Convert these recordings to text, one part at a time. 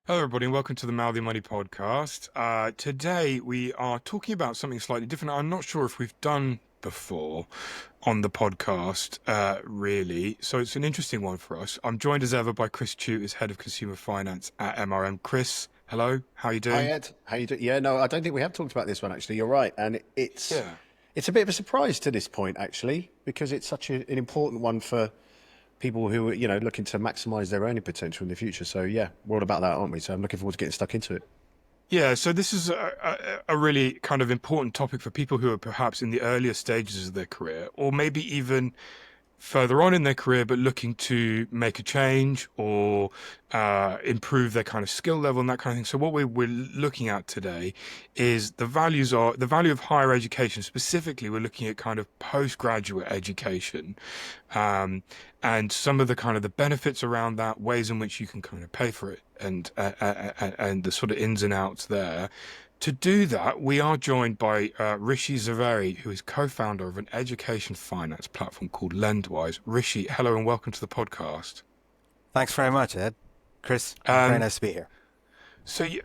Hello, everybody, and welcome to the Mouthy Money podcast. Today, we are talking about something slightly different. I'm not sure if we've done before on the podcast, really. So it's an interesting one for us. I'm joined as ever by Chris Tuite, as Head of Consumer Finance at MRM. Chris, hello, how are you Hi doing? Ed, how you doing? Yeah, no, I don't think we have talked about this one actually. You're right, and it's Yeah. it's a bit of a surprise to this point actually because it's such an important one for people who are looking to maximise their earning potential in the future. So yeah, we're all about that, aren't we? So I'm looking forward to getting stuck into it. Yeah, so this is a really kind of important topic for people who are perhaps in the earlier stages of their career, or maybe even further on in their career, but looking to make a change or improve their kind of skill level and that kind of thing. So what we're looking at today is the value of higher education. Specifically, we're looking at kind of postgraduate education, um, and some of the kind of the benefits around that, ways in which you can kind of pay for it, and the sort of ins and outs there. To do that, we are joined by Rishi Zaveri, who is co-founder of an education finance platform called Lendwise. Rishi, hello and welcome to the podcast. Thanks very much, Ed. Chris, very Um, nice to be here. so, you,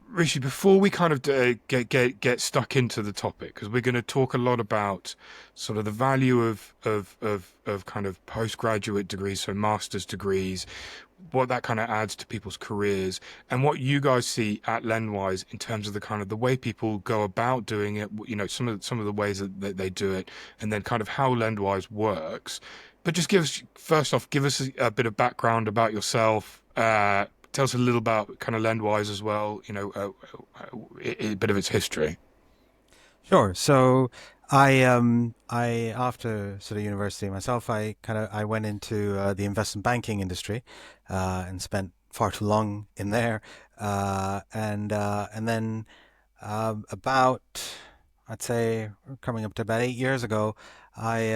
Rishi, before we kind of get stuck into the topic, because we're going to talk a lot about sort of the value of kind of postgraduate degrees, so master's degrees, what that kind of adds to people's careers, and what you guys see at Lendwise in terms of the kind of the way people go about doing it, some of the ways that they do it, and then kind of how Lendwise works. But just first off, give us a bit of background about yourself. Tell us a little about kind of Lendwise as well, a bit of its history. Sure. So I after sort of university myself, I went into the investment banking industry and spent far too long in there, and then about I'd say coming up to about 8 years ago, I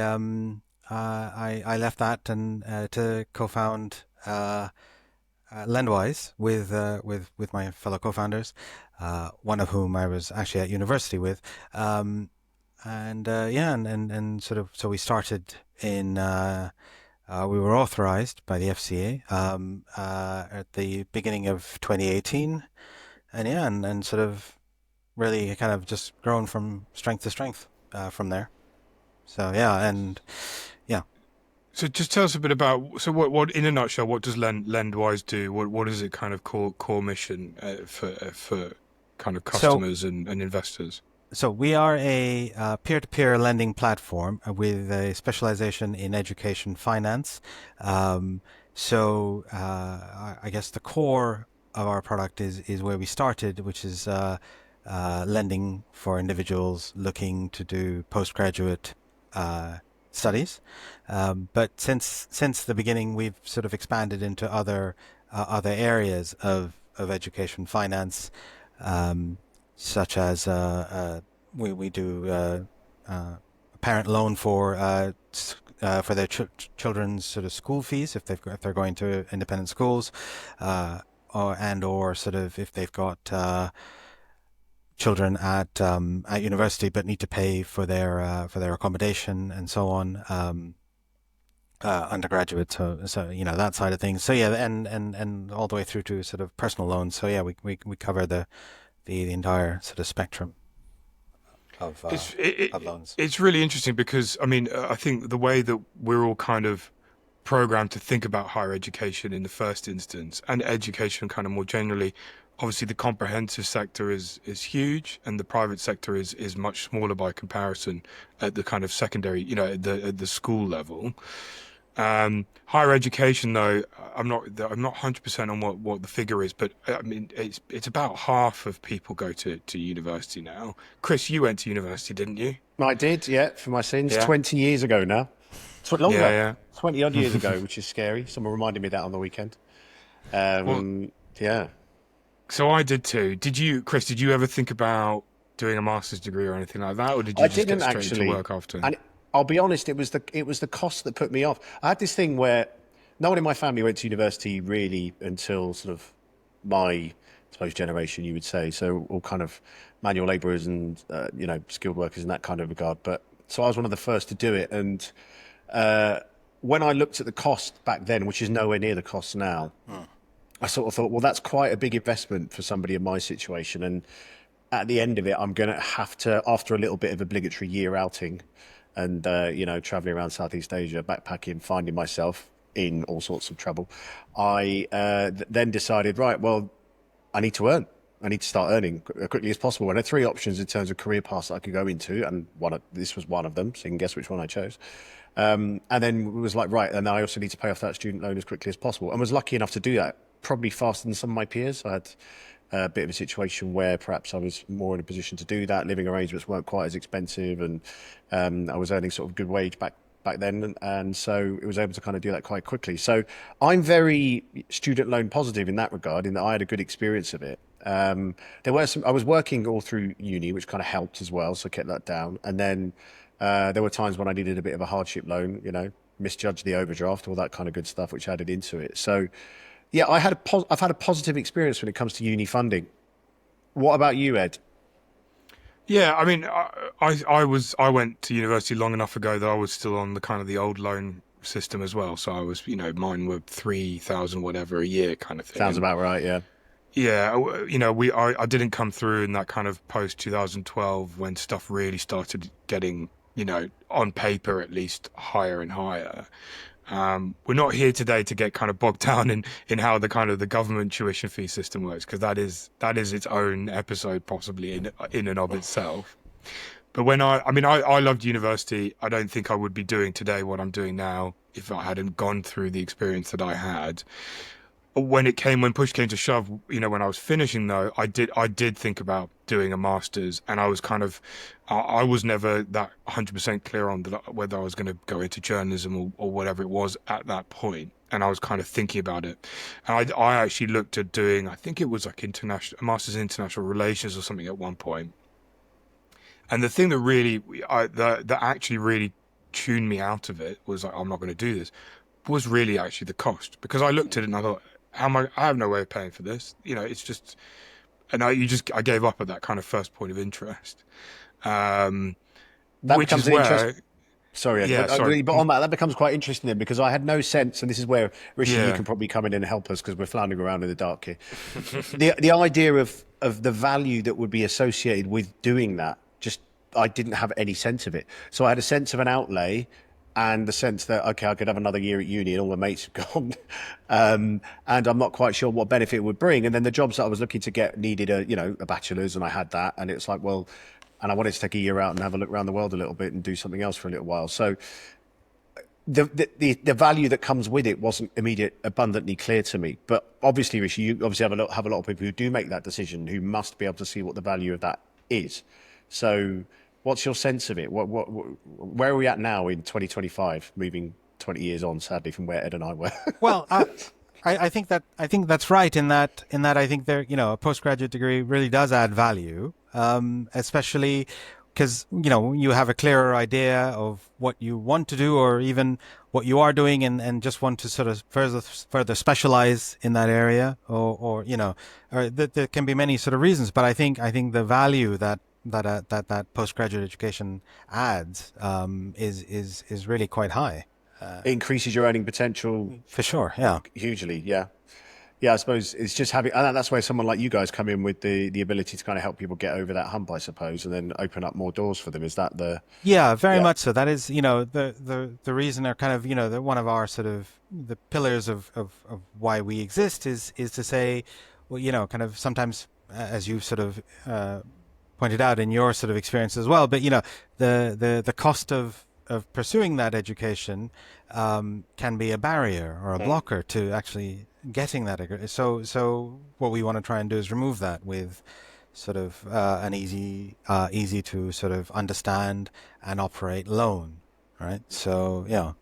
left that and to co-found. Lendwise with my fellow co-founders, one of whom I was actually at university with, and sort of so we started in. We were authorized by the FCA at the beginning of 2018, and sort of really kind of just grown from strength to strength from there. So yeah, and yeah. So just tell us a bit about, so what in a nutshell, what does Lendwise do? What is it kind of core mission for kind of So customers and investors? So we are a peer-to-peer lending platform with a specialization in education finance. I guess the core of our product is where we started, which is lending for individuals looking to do postgraduate studies. But since the beginning, we've sort of expanded into other areas of education finance. Um, Such as we do a parent loan for their children's sort of school fees if they're going to independent schools, or sort of if they've got children at university but need to pay for their accommodation and so on. Undergraduate, so that side of things. So yeah, and all the way through to sort of personal loans. So yeah, we cover the entire sort of spectrum of uh, It's it, of it, loans. it's really interesting because I mean I think the way that we're all kind of programmed to think about higher education in the first instance and education kind of more generally, obviously the comprehensive sector is huge and the private sector is much smaller by comparison at the kind of secondary, at the school level. Higher education, though, I'm not 100% on what the figure is, but I mean it's about half of people go to university now. Chris, you went to university, didn't you? I did, yeah, for my sins, Yeah, 20 years ago now. Longer, yeah, 20 odd years yeah. ago, which is scary. Someone reminded me of that on the weekend. Well, Yeah. so I did too. Chris? Did you ever think about doing a master's degree or anything like that, or did you I just get didn't straight into actually, work after? and I'll be honest, it was the cost that put me off. I had this thing where no one in my family went to university really until sort of my, I suppose, generation, you would say. So all kind of manual labourers and skilled workers in that kind of regard. But so I was one of the first to do it, and when I looked at the cost back then, which is nowhere near the cost now, I sort of thought, well, that's quite a big investment for somebody in my situation. And at the end of it, I'm going to have to, after a little bit of obligatory year outing and, traveling around Southeast Asia, backpacking, finding myself in all sorts of trouble, I then decided, right, well, I need to earn. I need to start earning as quickly as possible. And I had three options in terms of career paths that I could go into, and this was one of them. So you can guess which one I chose. And then it was like, right, and I also need to pay off that student loan as quickly as possible. And was lucky enough to do that, probably faster than some of my peers. I had a bit of a situation where perhaps I was more in a position to do that. Living arrangements weren't quite as expensive, and I was earning sort of good wage back then, and so it was able to kind of do that quite quickly. So I'm very student loan positive in that regard, in that I had a good experience of it. There were I was working all through uni, which kind of helped as well, so I kept that down. And then there were times when I needed a bit of a hardship loan, misjudged the overdraft, all that kind of good stuff, which added into it. So yeah, I've had a positive experience when it comes to uni funding. What about you, Ed? Yeah, I mean, I went to university long enough ago that I was still on the kind of the old loan system as well. So I was, mine were 3,000 whatever a year kind of Sounds thing. about right, yeah. Yeah, I didn't come through in that kind of post 2012 when stuff really started getting, on paper at least higher and higher. We're not here today to get kind of bogged down in how the kind of the government tuition fee system works, because that is its own episode possibly in and of itself. But when I loved university. I don't think I would be doing today what I'm doing now if I hadn't gone through the experience that I had. When push came to shove, when I was finishing though, I did think about doing a master's, and I was I was never that 100% clear on whether I was going to go into journalism or whatever it was at that point. And I was kind of thinking about it. And I actually looked at doing, I think it was like a master's in international relations or something at one point. And the thing that that actually really tuned me out of it was like, I'm not going to do this, was really actually the cost. Because I looked at it and I thought, I have no way of paying for this. It's just, and I gave up at that kind of first point of interest. That Which becomes is an where, interest. Sorry, Ed, yeah, sorry. but on that becomes quite interesting then, because I had no sense, and this is where Rishi, you Yeah. can probably come in and help us because we're floundering around in the dark here. The idea of the value that would be associated with doing that, just I didn't have any sense of it. So I had a sense of an outlay, and the sense that, okay, I could have another year at uni and all my mates have gone, and I'm not quite sure what benefit it would bring. And then the jobs that I was looking to get needed a bachelor's, and I had that, and it's like, well, and I wanted to take a year out and have a look around the world a little bit and do something else for a little while. So the value that comes with it wasn't abundantly clear to me. But obviously, Rishi, you obviously have a lot of people who do make that decision, who must be able to see what the value of that is. So what's your sense of it? Where are we at now in 2025, moving 20 years on, sadly, from where Ed and I were? Well, I think that's right in that I think a postgraduate degree really does add value, especially because you have a clearer idea of what you want to do, or even what you are doing, and just want to sort of further specialize in that area, or there can be many sort of reasons, but I think the value that postgraduate education adds is really quite high. It increases your earning potential For sure, yeah. hugely. Yeah. I suppose it's just having, and that's where someone like you guys come in with the ability to kind of help people get over that hump, I suppose, and then open up more doors for them. Is that the? Yeah, very much so. That is, the reason, or kind of, one of our sort of the pillars of why we exist is to say, well, kind of sometimes, as you sort of pointed out in your sort of experience as well, but the cost of pursuing that education can be a barrier or a blocker to actually getting that. So what we want to try and do is remove that with sort of an easy to sort of understand and operate loan, right? So yeah,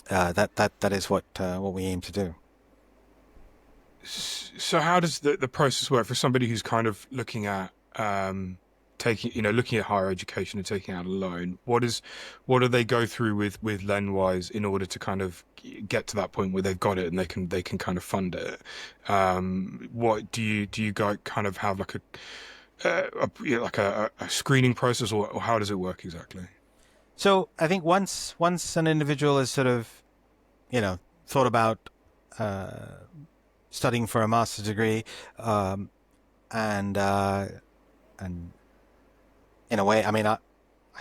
that is what we aim to do. So how does the process work for somebody who's kind of looking at looking at higher education and taking out a loan? What do they go through with Lendwise in order to kind of get to that point where they've got it and they can kind of fund it? What do you guys kind of have like a screening process, or how does it work exactly? So I think once an individual has sort of thought about studying for a master's degree, and and in a way, I mean, I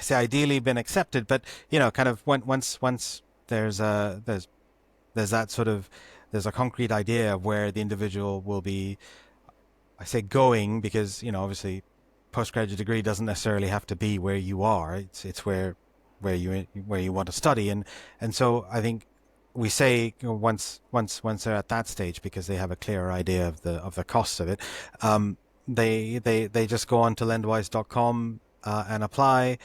say ideally been accepted, but kind of once there's that sort of there's a concrete idea of where the individual will be. I say going because obviously postgraduate degree doesn't necessarily have to be where you are. It's where you want to study, and so I think we say once they're at that stage, because they have a clearer idea of the cost of it, they just go on to lendwise.com and apply,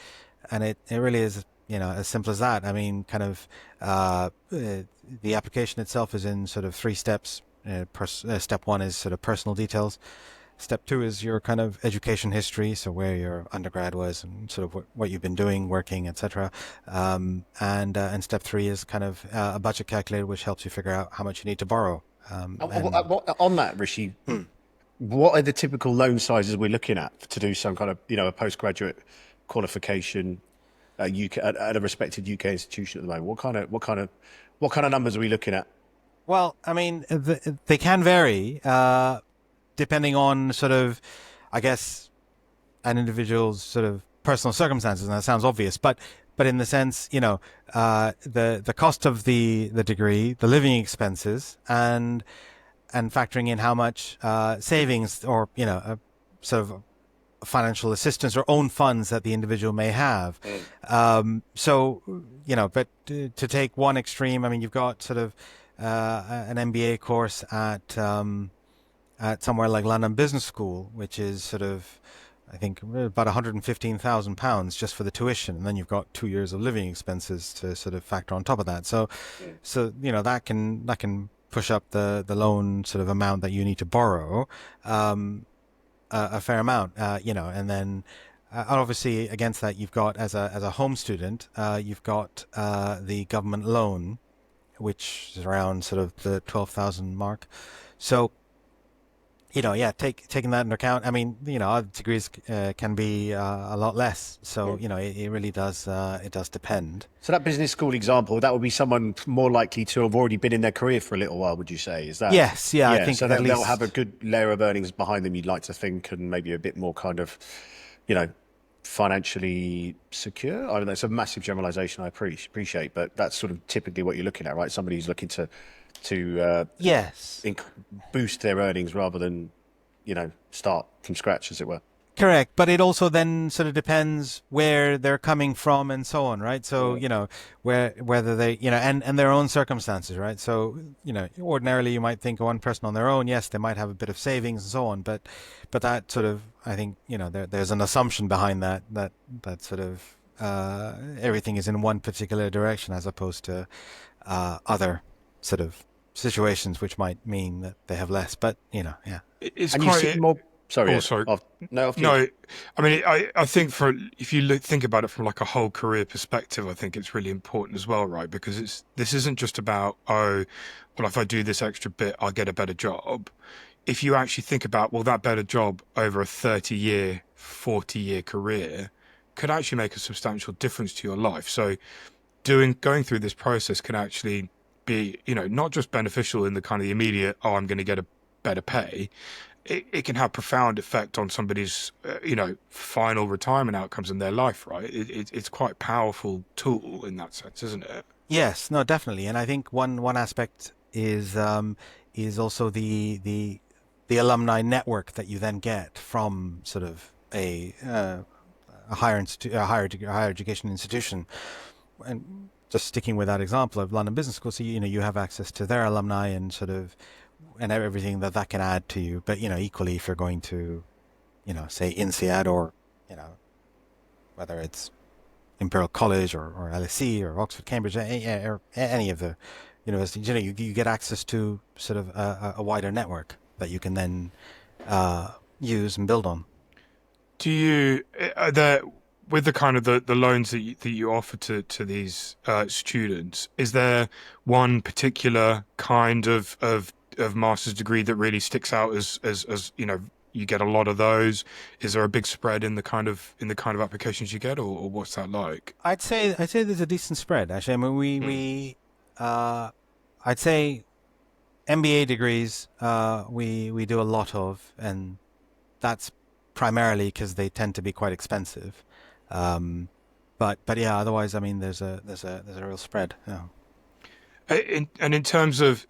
and it really is as simple as that. I mean, kind of the application itself is in sort of 3 steps. Step 1 is sort of personal details. Step 2 is your kind of education history, so where your undergrad was and sort of what you've been doing, working, etc. And step 3 is kind of a budget calculator, which helps you figure out how much you need to borrow. On that, Rishi, what are the typical loan sizes we're looking at to do some kind of a postgraduate qualification at a respected UK institution at the moment? What kind of numbers are we looking at? Well, I mean, they can vary depending on sort of, I guess, an individual's sort of personal circumstances, and that sounds obvious, but in the sense, the cost of the degree, the living expenses, and factoring in how much savings or sort of financial assistance or own funds that the individual may have. So but to take one extreme, I mean, you've got sort of an MBA course at somewhere like London Business School, which is sort of, I think, about £115,000 just for the tuition, and then you've got 2 years of living expenses to sort of factor on top of that. So that can push up the loan sort of amount that you need to borrow a fair amount, and then obviously against that you've got as a home student, you've got the government loan, which is around sort of the 12,000 mark. So taking that into account, I mean, other degrees can be a lot less. So, it really does, it does depend. So that business school example, that would be someone more likely to have already been in their career for a little while, would you say? Is that? Yes, yeah, I think so at least they'll have a good layer of earnings behind them, you'd like to think, and maybe a bit more kind of, financially secure. I don't know, it's a massive generalization, I appreciate, but that's sort of typically what you're looking at, right? Somebody who's looking to yes, boost their earnings rather than start from scratch, as it were. Correct, but it also then sort of depends where they're coming from and so on, right? So whether they and their own circumstances, right? So ordinarily you might think one person on their own, yes, they might have a bit of savings and so on, but that sort of, I think there's an assumption behind that sort of everything is in one particular direction as opposed to other sort of situations which might mean that they have less, but It's and quite. you see more. Sorry. Oh, sorry. No. I mean, I think if you think about it from like a whole career perspective, I think it's really important as well, right? Because this isn't just about, well, if I do this extra bit, I'll get a better job. If you actually think about, well, that better job over a 30-year, 40-year career could actually make a substantial difference to your life. So going through this process can actually be, not just beneficial in the kind of the immediate, I'm going to get a better pay. It can have profound effect on somebody's, final retirement outcomes in their life, right? It's quite a powerful tool in that sense, isn't it? Yes, no, definitely. And I think one aspect is also the alumni network that you then get from sort of a higher education institution. And just sticking with that example of London Business School, so you have access to their alumni and sort of and everything that can add to you. But equally, if you're going to say INSEAD or whether it's Imperial College or LSE or Oxford, Cambridge, or any of the universities, you get access to sort of a wider network that you can then use and build on. Do you with the kind of the loans that you offer to these students, is there one particular kind of master's degree that really sticks out as you get a lot of those? Is there a big spread in the kind of applications you get, or what's that like? I'd say there's a decent spread, actually. I mean, I'd say MBA degrees, we do a lot of, and that's primarily because they tend to be quite expensive. But yeah, otherwise, I mean, there's a real spread. Yeah. And in terms of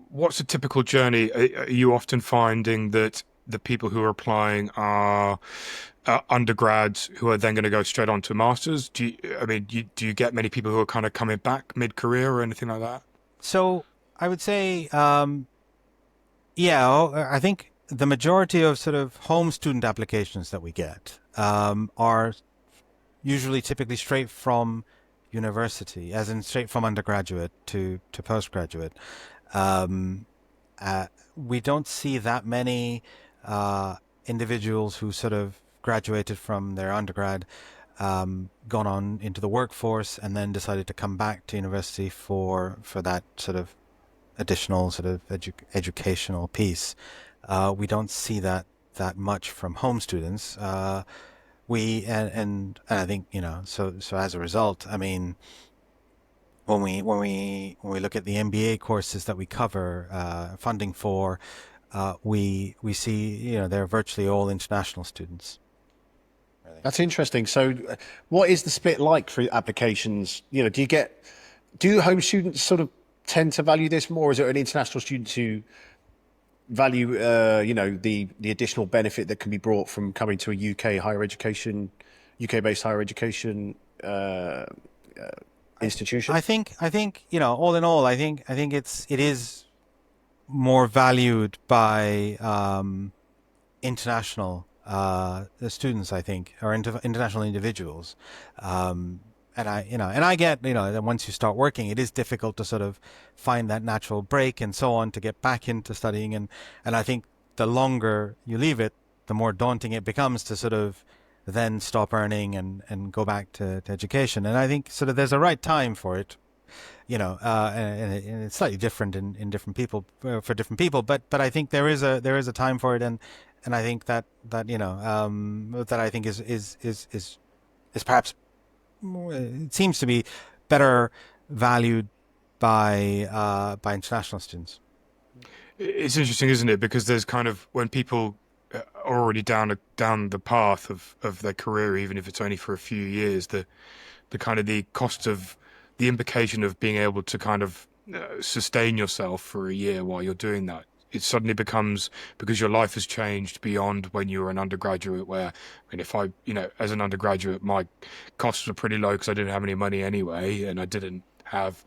what's a typical journey? Are you often finding that the people who are applying are undergrads who are then going to go straight on to masters? Do you get many people who are kind of coming back mid-career or anything like that? So I would say, yeah, I think the majority of sort of home student applications that we get are usually typically straight from university, as in straight from undergraduate to postgraduate. Um, we don't see that many individuals who sort of graduated from their undergrad, gone on into the workforce, and then decided to come back to university for that sort of additional sort of educational piece. We don't see that much from home students. And I think, so as a result, I mean, when we look at the MBA courses that we cover funding for, we see, they're virtually all international students. Really. That's interesting. So, what is the split like for applications? Do home students sort of tend to value this more? Or is it an international student who value, the additional benefit that can be brought from coming to a UK-based higher education institution? I think, all in all, I think it is more valued by international the students, I think, or international individuals. And I get, that once you start working, it is difficult to sort of find that natural break and so on to get back into studying. And I think the longer you leave it, the more daunting it becomes to sort of then stop earning and go back to education. And I think sort of there's a right time for it, and it's slightly different in different people for different people. But I think there is a time for it, and I think that I think is perhaps it seems to be better valued by international students. It's interesting, isn't it? Because there's kind of when people are already down the path of their career, even if it's only for a few years, the kind of the cost of the implication of being able to kind of sustain yourself for a year while you're doing that. It suddenly becomes because your life has changed beyond when you were an undergraduate. Where, I mean, if I, as an undergraduate, my costs were pretty low because I didn't have any money anyway, and I didn't have,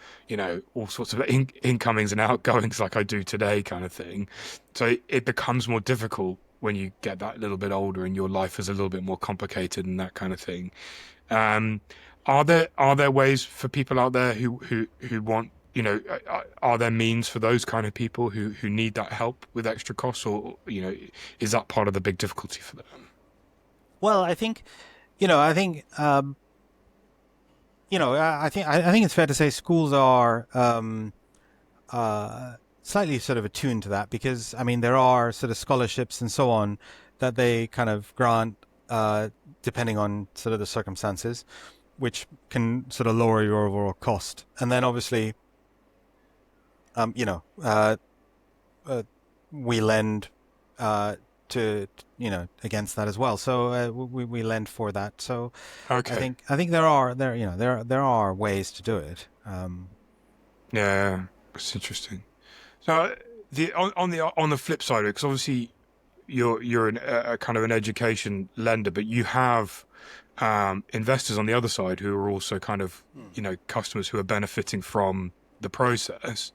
all sorts of incomings and outgoings like I do today, kind of thing. So it becomes more difficult when you get that little bit older and your life is a little bit more complicated and that kind of thing. Um, are there ways for people out there who want, are there means for those kind of people who need that help with extra costs, or is that part of the big difficulty for them? Well, I think, I think, I think it's fair to say schools are slightly sort of attuned to that because, I mean, there are sort of scholarships and so on that they kind of grant depending on sort of the circumstances, which can sort of lower your overall cost. And then obviously, we lend to against that as well. So we lend for that. So Okay. I think there are ways to do it. Yeah, it's interesting. So on the flip side of it, because obviously you're a kind of an education lender, but you have investors on the other side who are also kind of customers who are benefiting from the process.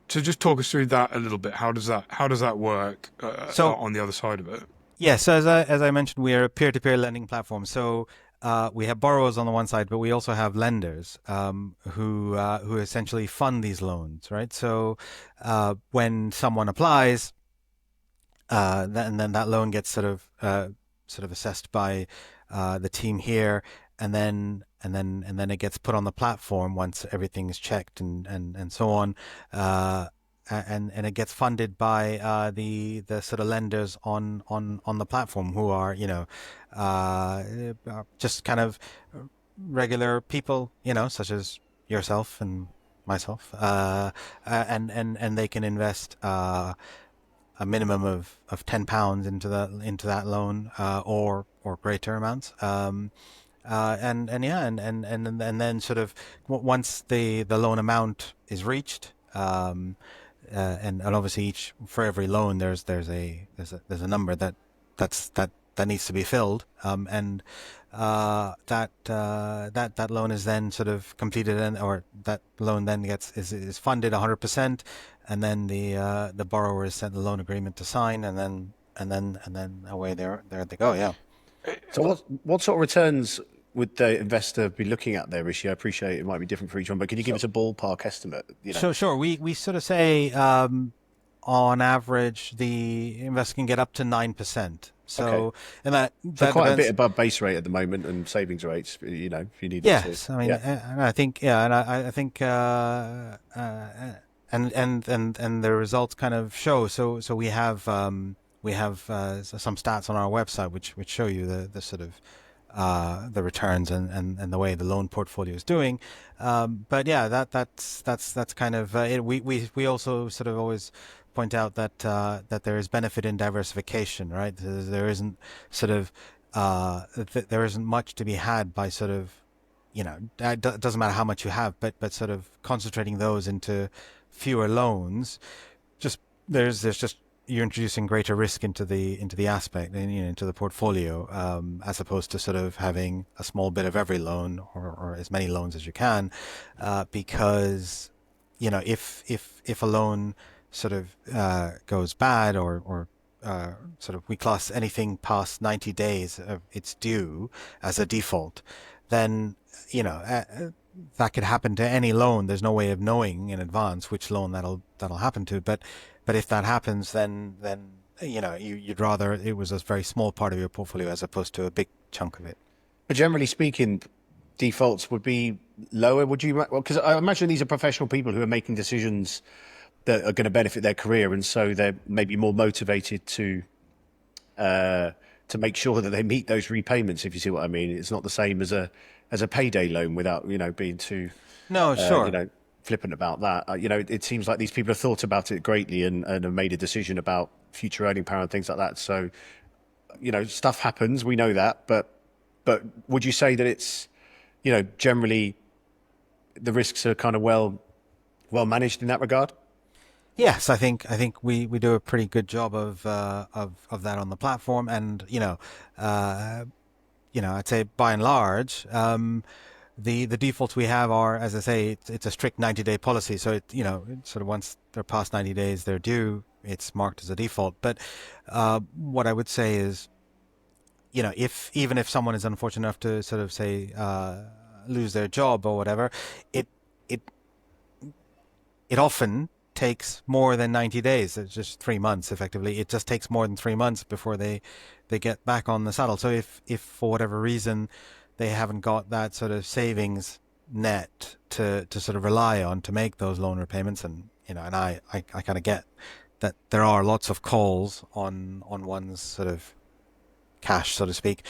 So just talk us through that a little bit. How does that work So on the other side of it? yes, as I mentioned, we are a peer-to-peer lending platform. So we have borrowers on the one side, but we also have lenders who essentially fund these loans, right? So when someone applies, then that loan gets sort of assessed by the team here, and then it gets put on the platform once everything is checked and so on. And it gets funded by the sort of lenders on the platform who are just kind of regular people, such as yourself and myself, and they can invest a minimum of £10 into that loan, or greater amounts. And yeah, and then sort of once the loan amount is reached, and obviously for every loan there's a number that needs to be filled, and that loan is then sort of completed, or that loan then is funded 100%, and then the borrower is sent the loan agreement to sign, and then away they go. Yeah. So what sort of returns would the investor be looking at there, Rishi? I appreciate it might be different for each one, but can you give us a ballpark estimate? Sure. We sort of say, on average, the investor can get up to 9%. So, Okay. and that Quite a depends. bit above base rate at the moment and savings rates, if you needed to. Yes, I mean, Yeah. and I think, yeah, and I think, and the results kind of show. So we have some stats on our website which show you the sort of the returns, and the way the loan portfolio is doing. But yeah, that's kind of it. We also sort of always point out that there is benefit in diversification, right? There isn't sort of there isn't much to be had by sort of, it doesn't matter how much you have, but sort of concentrating those into fewer loans. Just there's just you're introducing greater risk into the aspect, and into the portfolio, as opposed to sort of having a small bit of every loan, or as many loans as you can, because if a loan sort of goes bad, or sort of we class anything past 90 days of its due as a default, then that could happen to any loan. There's no way of knowing in advance which loan that'll happen to. But if that happens, then you'd rather it was a very small part of your portfolio as opposed to a big chunk of it. But generally speaking, defaults would be lower, would you? Well, because I imagine these are professional people who are making decisions that are going to benefit their career, and so they're maybe more motivated to make sure that they meet those repayments. If you see what I mean, it's not the same as a payday loan, without being too No, sure. flippant about that. It seems like these people have thought about it greatly, and have made a decision about future earning power and things like that. So stuff happens. We know that, but would you say that it's generally the risks are kind of well managed in that regard? Yes, I think we do a pretty good job of that on the platform, and I'd say by and large, the defaults we have are, as I say, it's a strict 90-day policy. So sort of once they're past 90 days, they're due, it's marked as a default. But what I would say is, even if someone is unfortunate enough to sort of say lose their job or whatever, it often takes more than 90 days. It's just 3 months effectively. It just takes more than 3 months before they get back on the saddle. So if for whatever reason they haven't got that sort of savings net to sort of rely on to make those loan repayments, and I kind of get that there are lots of calls on one's sort of cash, so to speak.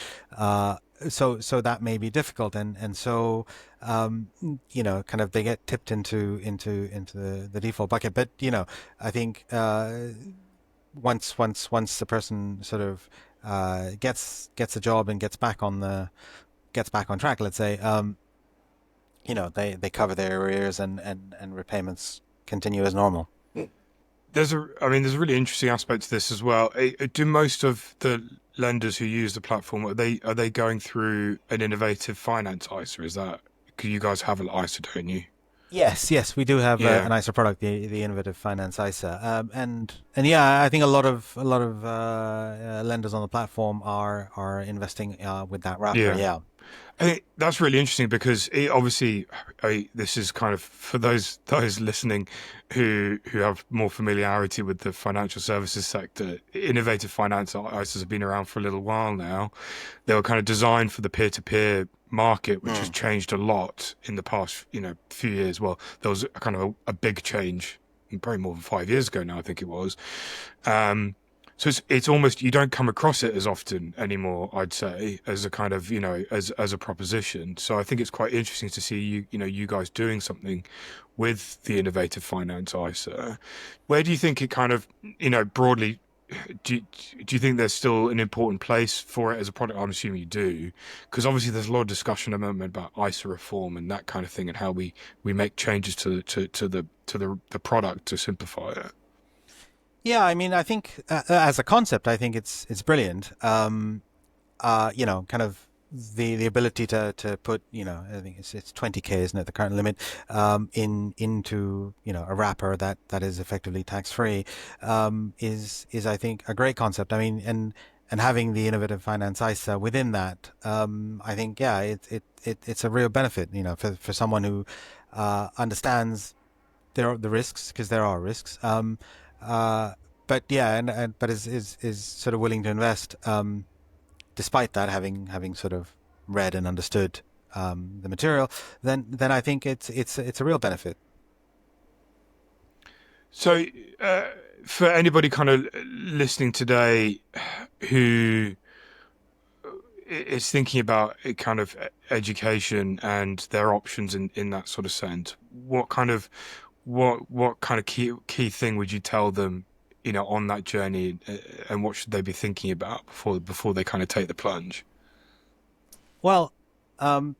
So that may be difficult, and so kind of they get tipped into the default bucket. But I think once the person sort of gets a job and gets back on track, let's say, they cover their arrears, and repayments continue as normal. There's a really interesting aspect to this as well. Do most of the lenders who use the platform, are they going through an innovative finance ISA? Is that, because you guys have an ISA, don't you? Yes, we do have Yeah. an ISA product, the Innovative Finance ISA, and yeah, I think a lot of lenders on the platform are investing with that wrapper. Yeah. Yeah. I think that's really interesting, because obviously, this is kind of for those listening who have more familiarity with the financial services sector. Innovative finance ISAs have been around for a little while now. They were kind of designed for the peer-to-peer market, which has changed a lot in the past few years. Well, there was a kind of a big change probably more than 5 years ago now, I think it was. So it's almost, you don't come across it as often anymore, I'd say, as a kind of, as a proposition. So I think it's quite interesting to see you guys doing something with the Innovative Finance ISA. Where do you think it kind of, broadly, do you think there's still an important place for it as a product? I'm assuming you do, because obviously there's a lot of discussion at the moment about ISA reform and that kind of thing, and how we make changes to the product to simplify it. Yeah, I mean, I think as a concept, I think it's brilliant. Kind of the ability to put, I think it's 20K, isn't it, the current limit, into a wrapper that is effectively tax free, is I think a great concept. I mean, and having the Innovative Finance ISA within that, I think, yeah, it's a real benefit, for someone who understands the risks, because there are risks. But yeah, but is sort of willing to invest, despite that, having sort of read and understood the material. Then I think it's a real benefit. So, for anybody kind of listening today who is thinking about kind of education and their options in that sort of sense, what kind of key thing would you tell them, on that journey, and what should they be thinking about before they kind of take the plunge? Well, I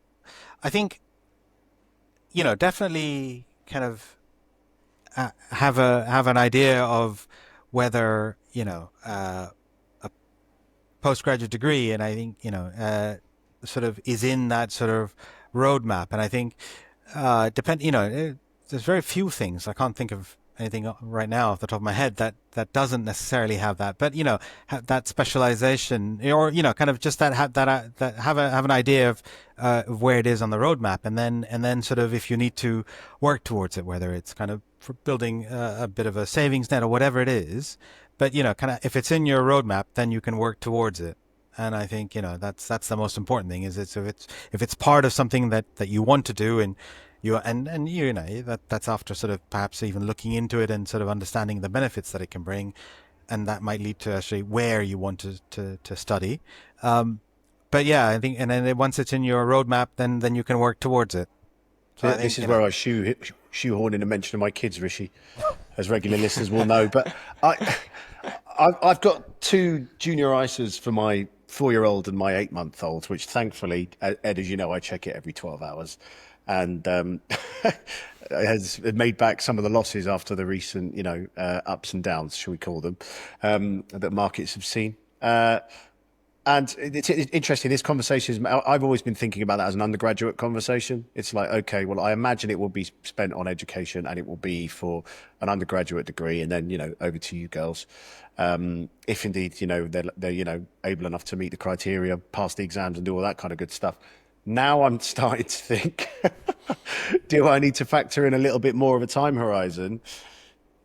think, definitely kind of have an idea of whether a postgraduate degree, and I think sort of is in that sort of roadmap. And I think there's very few things. I can't think of anything right now off the top of my head that doesn't necessarily have that. But have that specialization, or kind of just that have an idea of where it is on the roadmap, and then sort of, if you need to work towards it, whether it's kind of for building a bit of a savings net or whatever it is. But kind of, if it's in your roadmap, then you can work towards it. And I think that's the most important thing. Is if it's part of something that you want to do, and that's after sort of perhaps even looking into it and sort of understanding the benefits that it can bring, and that might lead to actually where you want to study. But yeah, I think, and then once it's in your roadmap, then you can work towards it. So this is where I shoehorn in a mention of my kids, Rishi, as regular listeners will know. But I've got two junior ISAs for my 4-year-old and my 8-month-old, which thankfully, Ed, as you know, I check it every 12 hours. And has made back some of the losses after the recent, ups and downs, shall we call them, that markets have seen. And it's interesting, this conversation, I've always been thinking about that as an undergraduate conversation. It's like, okay, well, I imagine it will be spent on education, and it will be for an undergraduate degree, and then, over to you girls. If indeed, they're able enough to meet the criteria, pass the exams and do all that kind of good stuff. Now I'm starting to think, do I need to factor in a little bit more of a time horizon?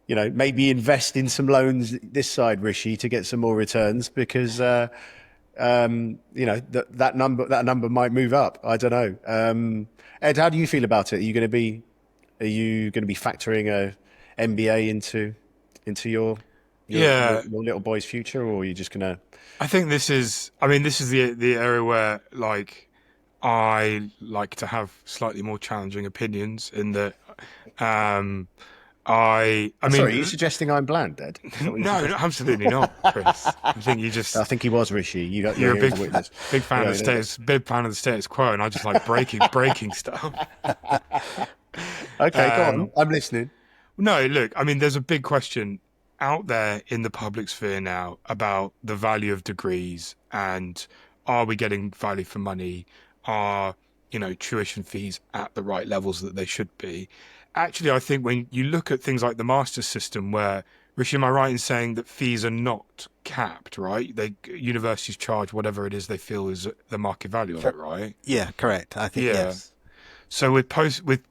Maybe invest in some loans this side, Rishi, to get some more returns, because that number might move up. I don't know. Ed, how do you feel about it? Are you going to be factoring a MBA into your little boy's future, or are you just going to? I think this is the area where, like, I like to have slightly more challenging opinions in that. Sorry, are you suggesting I'm bland, Ed? No, absolutely not, Chris. I think I think he was, Rishi. You're a big fan of the status quo, and I just like breaking stuff. Okay, go on. I'm listening. No, look, there's a big question out there in the public sphere now about the value of degrees, and are we getting value for money? Are tuition fees at the right levels that they should be? Actually, I think when you look at things like the master's system, where, Rishi, am I right in saying that fees are not capped, right? Universities charge whatever it is they feel is the market value of it, right? Yeah, correct. I think yes. So with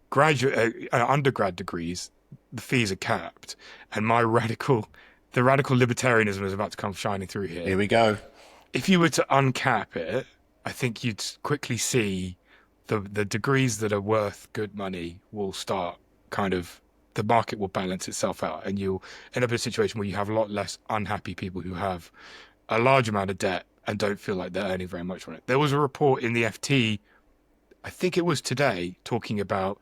graduate undergrad degrees, the fees are capped, and the radical libertarianism is about to come shining through here. Here we go. If you were to uncap it, I think you'd quickly see the degrees that are worth good money will start kind of the market will balance itself out, and you'll end up in a situation where you have a lot less unhappy people who have a large amount of debt and don't feel like they're earning very much on it. There was a report in the FT, I think it was today, talking about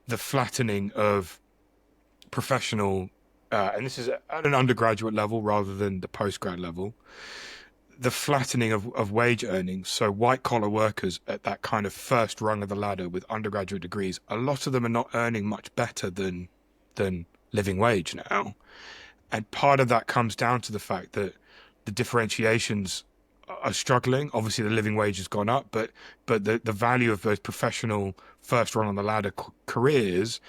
the flattening of professional, and this is at an undergraduate level rather than the postgrad level, the flattening of wage earnings. So white collar workers at that kind of first rung of the ladder with undergraduate degrees, a lot of them are not earning much better than living wage now. And part of that comes down to the fact that the differentiations are struggling. Obviously, the living wage has gone up, but the value of those professional first rung on the ladder careers,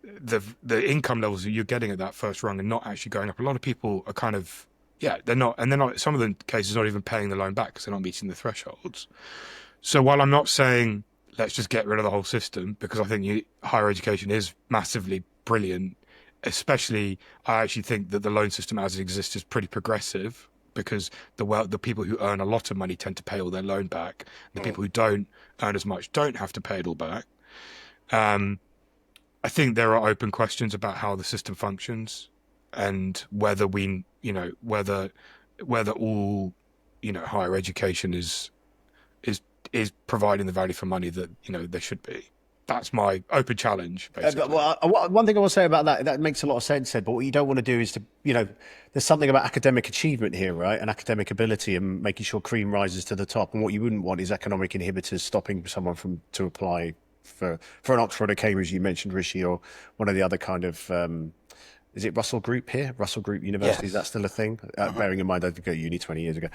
the income levels that you're getting at that first rung are not actually going up. A lot of people are kind of, they're not, some of the cases not even paying the loan back because they're not meeting the thresholds. So while I'm not saying let's just get rid of the whole system, because I think higher education is massively brilliant, especially I actually think that the loan system as it exists is pretty progressive, because the people who earn a lot of money tend to pay all their loan back. The people who don't earn as much don't have to pay it all back. I think there are open questions about how the system functions and whether whether all, higher education is providing the value for money that, there should be. That's my open challenge, basically. One thing I will say about that makes a lot of sense, Ed, but what you don't want to do is there's something about academic achievement here, right? And academic ability and making sure cream rises to the top. And what you wouldn't want is economic inhibitors stopping someone to apply for an Oxford or Cambridge, you mentioned, Rishi, or one of the other kind of, is it Russell Group here? Russell Group University, Is that still a thing? Bearing in mind, I did go to uni 20 years ago.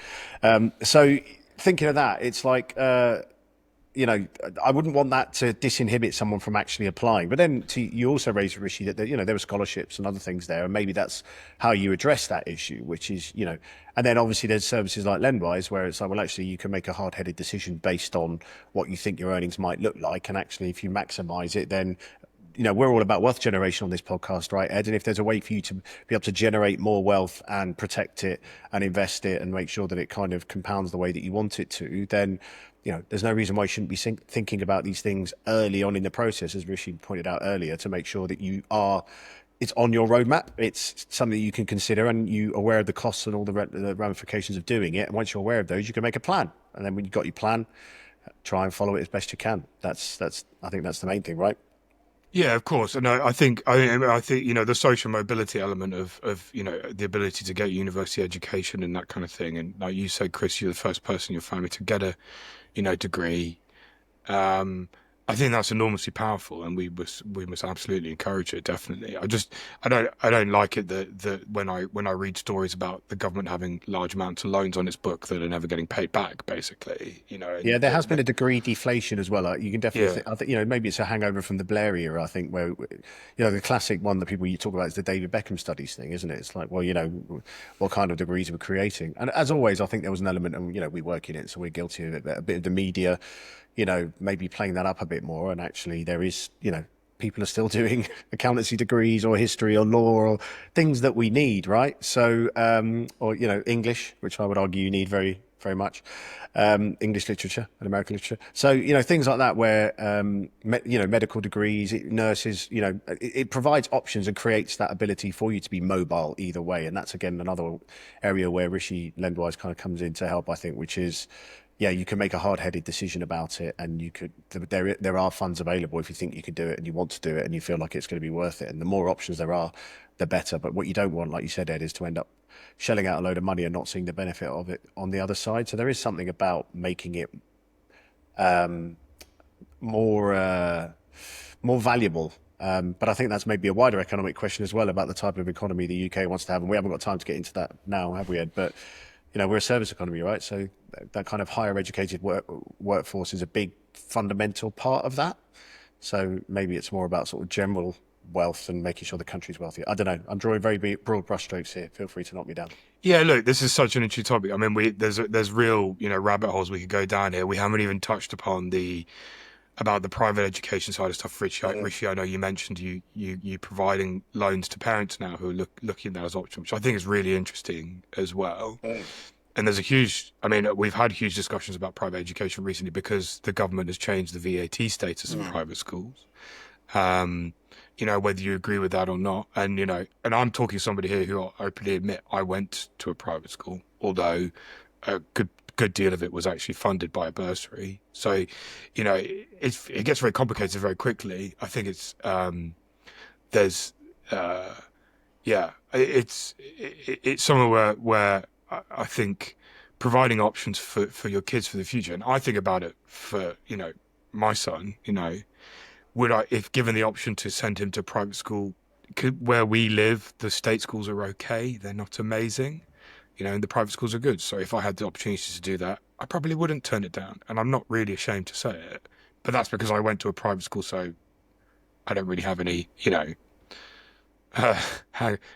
So thinking of that, it's like, I wouldn't want that to disinhibit someone from actually applying. But then you also raised, Rishi, that there were scholarships and other things there, and maybe that's how you address that issue, which is, and then obviously there's services like Lendwise where it's like, well, actually you can make a hard-headed decision based on what you think your earnings might look like, and actually if you maximize it, then we're all about wealth generation on this podcast, right, Ed? And if there's a way for you to be able to generate more wealth and protect it and invest it and make sure that it kind of compounds the way that you want it to, then there's no reason why you shouldn't be thinking about these things early on in the process, as Rishi pointed out earlier, to make sure that it's on your roadmap. It's something you can consider, and you're aware of the costs and all the ramifications of doing it. And once you're aware of those, you can make a plan. And then when you've got your plan, try and follow it as best you can. I think that's the main thing, right? Yeah, of course. And I think the social mobility element of the ability to get university education and that kind of thing. And like you said, Chris, you're the first person in your family to get a degree. I think that's enormously powerful, and we must absolutely encourage it. Definitely. I don't like it that when I read stories about the government having large amounts of loans on its book that are never getting paid back, basically. Yeah, there has been a degree deflation as well. You can definitely, I think, maybe it's a hangover from the Blair era. I think where, the classic one that you talk about is the David Beckham studies thing, isn't it? It's like, well, what kind of degrees we're creating, and as always, I think there was an element, and we work in it, so we're guilty of it. But a bit of the media, maybe playing that up a bit more, and actually there is, people are still doing accountancy degrees or history or law or things that we need, right? So, or, English, which I would argue you need very, very much, English literature and American literature. So, things like that where, medical degrees, nurses, it provides options and creates that ability for you to be mobile either way. And that's, again, another area where Rishi Lendwise kind of comes in to help, I think, which is, you can make a hard-headed decision about it, and there are funds available if you think you can do it and you want to do it and you feel like it's going to be worth it. And the more options there are, the better. But what you don't want, like you said, Ed, is to end up shelling out a load of money and not seeing the benefit of it on the other side. So there is something about making it more valuable. But I think that's maybe a wider economic question as well about the type of economy the UK wants to have. And we haven't got time to get into that now, have we, Ed? But we're a service economy, right? So that kind of higher educated workforce is a big fundamental part of that. So maybe it's more about sort of general wealth and making sure the country's wealthy. I don't know. I'm drawing very broad brushstrokes here. Feel free to knock me down. Yeah, look, this is such an interesting topic. I mean, there's real, rabbit holes we could go down here. We haven't even touched upon about the private education side of stuff. Rishi, I know you mentioned you providing loans to parents now who are looking at that as option, which I think is really interesting as well. And there's we've had huge discussions about private education recently because the government has changed the VAT status of private schools. Whether you agree with that or not. And, and I'm talking to somebody here who I'll openly admit I went to a private school, although a good deal of it was actually funded by a bursary. So, it gets very complicated very quickly. I think it's, it's somewhere where I think providing options for your kids for the future. And I think about it for, my son, would I, if given the option to send him to private school, where we live, the state schools are okay. They're not amazing, and the private schools are good. So if I had the opportunity to do that, I probably wouldn't turn it down. And I'm not really ashamed to say it, but that's because I went to a private school. So I don't really have any, I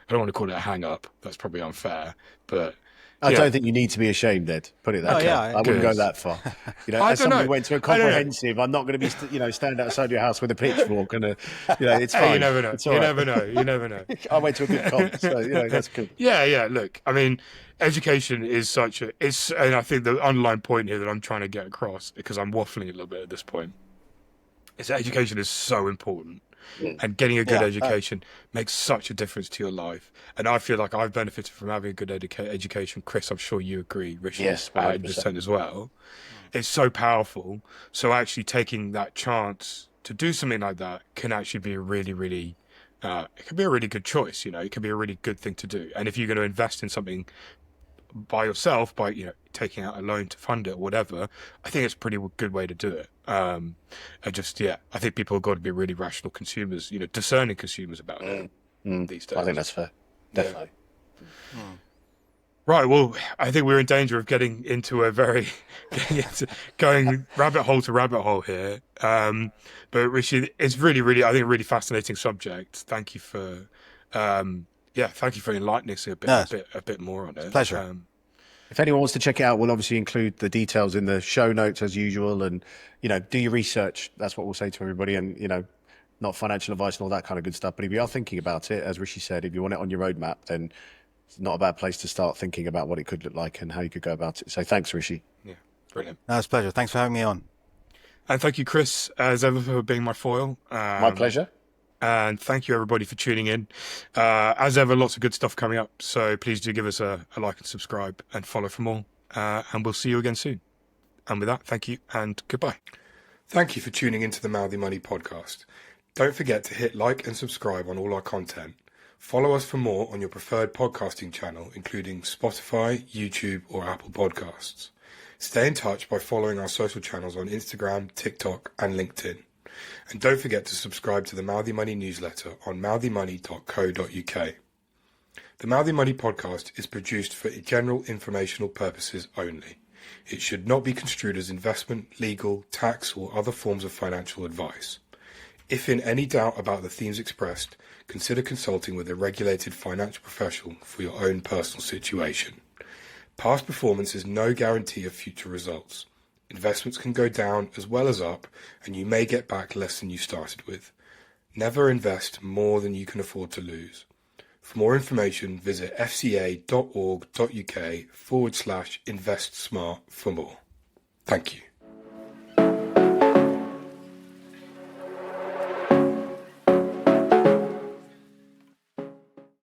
don't want to call it a hang up. That's probably unfair, but I don't think you need to be ashamed, Ed. Put it that way. I wouldn't go that far. As someone who went to a comprehensive, I'm not going to be, stand outside your house with a pitchchfork and, it's fine. You never know. You never know. I went to a good comp, so that's good. Yeah. Look, I mean, education is and I think the underlying point here that I'm trying to get across, because I'm waffling a little bit at this point, is that education is so important. And getting a good education makes such a difference to your life. And I feel like I've benefited from having a good education. Chris, I'm sure you agree. Rishi, yes, 100% as well. It's so powerful. So actually taking that chance to do something like that can actually be a really, really, it can be a really good choice. It can be a really good thing to do. And if you're going to invest in something by yourself, by taking out a loan to fund it or whatever, I think it's a pretty good way to do it. I think people have got to be really rational consumers, discerning consumers about it these days. I think that's fair, definitely. Yeah. Right, well, I think we're in danger of getting into going rabbit hole to rabbit hole here. But Rishi, it's really, really, I think, a really fascinating subject. Thank you for enlightening us a bit more on it. Pleasure. If anyone wants to check it out, we'll obviously include the details in the show notes as usual. And, do your research. That's what we'll say to everybody. And, not financial advice and all that kind of good stuff. But if you are thinking about it, as Rishi said, if you want it on your roadmap, then it's not a bad place to start thinking about what it could look like and how you could go about it. So thanks, Rishi. Yeah, brilliant. No, it's a pleasure. Thanks for having me on. And thank you, Chris, as ever, for being my foil. My pleasure. And thank you, everybody, for tuning in. As ever, lots of good stuff coming up. So please do give us a like and subscribe and follow for more. And we'll see you again soon. And with that, thank you and goodbye. Thank you for tuning into the Mouthy Money podcast. Don't forget to hit like and subscribe on all our content. Follow us for more on your preferred podcasting channel, including Spotify, YouTube, or Apple Podcasts. Stay in touch by following our social channels on Instagram, TikTok, and LinkedIn. And don't forget to subscribe to the Mouthy Money newsletter on mouthymoney.co.uk. The Mouthy Money podcast is produced for general informational purposes only. It should not be construed as investment, legal, tax, or other forms of financial advice. If in any doubt about the themes expressed, consider consulting with a regulated financial professional for your own personal situation. Past performance is no guarantee of future results. Investments can go down as well as up, and you may get back less than you started with. Never invest more than you can afford to lose. For more information, visit fca.org.uk/investsmart for more. Thank you.